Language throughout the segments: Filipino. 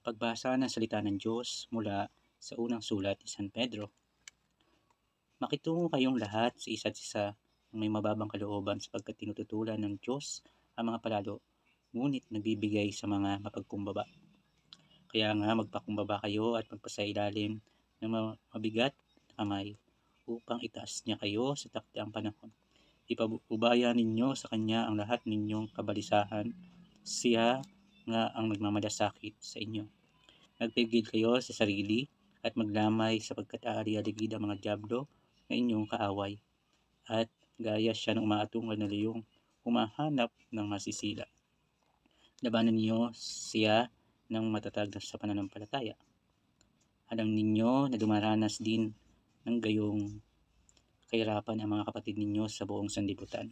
Pagbasa ng salita ng Diyos mula sa unang sulat ni San Pedro. Makitungo kayong lahat sa isa't isa ng may mababang kalooban sapagkat tinututulan ng Diyos ang mga palalo, ngunit nagbibigay sa mga mapagkumbaba. Kaya nga magpakumbaba kayo at magpasailalim ng mabigat na kamay upang itaas niya kayo sa takdang panahon. Ipabubaya ninyo sa Kanya ang lahat ninyong kabalisahan. Siya nga ang nagmamalasakit sa inyo. Nagpigil kayo sa sarili at maglamay sapagkat aali-aligid ang mga dyablo na inyong kaaway. At gaya siya ng umaatungal na leyong humahanap ng masisila. Labanan niyo siya ng matatag sa pananampalataya. Alam ninyo na dumaranas din ng gayong kahirapan ang mga kapatid ninyo sa buong sanlibutan.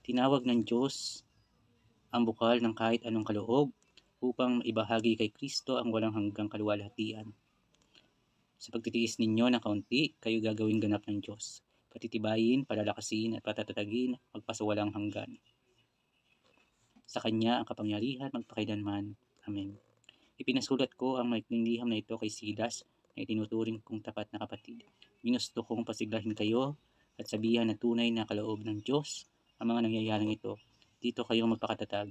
Tinawag ng Diyos ang bukal ng kahit anong kaloob upang maibahagi kay Kristo ang walang hanggang kaluwalhatian. Sa pagtitiis ninyo ng kaunti, kayo gagawing ganap ng Diyos. Patitibayin, palalakasin at patatatagin magpasawalang hanggan. Sa Kanya ang kapangyarihan magpakailanman. Amen. Ipinasulat ko ang maikling liham na ito kay Silas na itinuturing kong tapat na kapatid. Ginusto kong pasiglahin kayo at sabihan na tunay na kaloob ng Diyos ang mga nangyayaring ito. Dito kayo magpakatatag.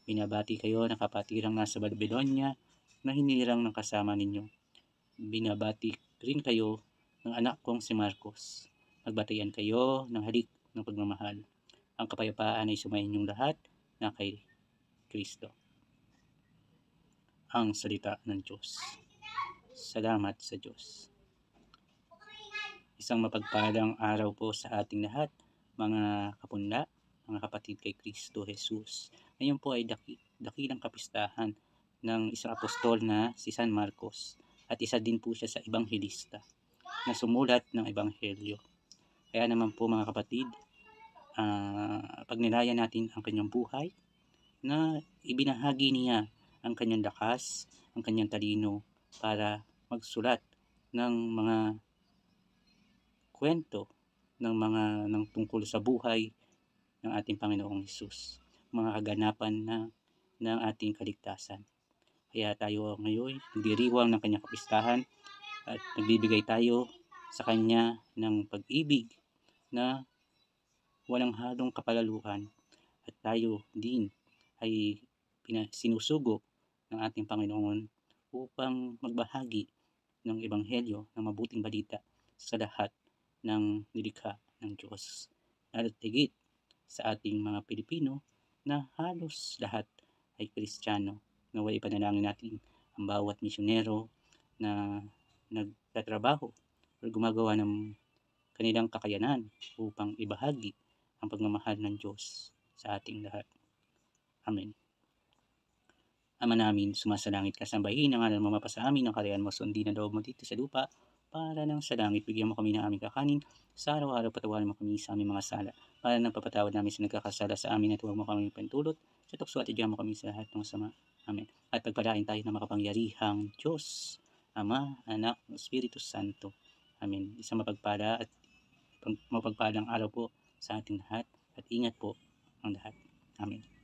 Binabati kayo ng kapatirang nasa Babylonia na hinirang ng kasama ninyo. Binabati rin kayo ng anak kong si Marcos. Magbatayan kayo ng halik ng pagmamahal. Ang kapayapaan ay sumayin inyong lahat na kay Kristo. Ang salita ng Diyos. Salamat sa Diyos. Isang mapagpalang araw po sa ating lahat, mga kapunla, mga kapatid kay Kristo Jesus. Ngayon po ay dakilang kapistahan ng isang apostol na si San Marcos at isa din po siya sa ebanghelista na sumulat ng ebanghelyo. Kaya naman po mga kapatid, pagnilayan natin ang kanyang buhay na ibinahagi niya ang kanyang lakas, ang kanyang talino para magsulat ng mga kwento ng tungkol sa buhay ng ating Panginoong Hesus, mga kaganapan ng ating kaligtasan. Kaya tayo ngayon nagdiriwang ng kanyang kapistahan at nagbibigay tayo sa kanya ng pag-ibig na walang halong kapalaluhan at tayo din ay sinusugo ng ating Panginoon upang magbahagi ng ebanghelyo ng mabuting balita sa lahat ng nilikha ng Diyos. Lalo't higit sa ating mga Pilipino na halos lahat ay Kristiyano. Naway ipanalangin natin ang bawat misyonero na nagtatrabaho o gumagawa ng kanilang kakayanan upang ibahagi ang pagmamahal ng Diyos sa ating lahat. Amen. Ama namin, sumasalangit ka, sambahin ang ngalan mo, mapasa amin ang karyan mo, sundin ang loob mo dito sa lupa para nang sa langit. Bigyan mo kami ng aming kakanin sa araw-araw, patawarin mo kami sa aming mga sala para nang papatawad namin sa nagkakasala sa amin at huwag mo kami pantulot sa tukso at igyan mo kami sa lahat ng sama. Amen. At pagpalain tayo ng makapangyarihang Diyos, Ama, Anak, Espiritu Santo. Amen. Isang mapagpala at mapagpalang araw po sa ating lahat at ingat po ang lahat. Amen.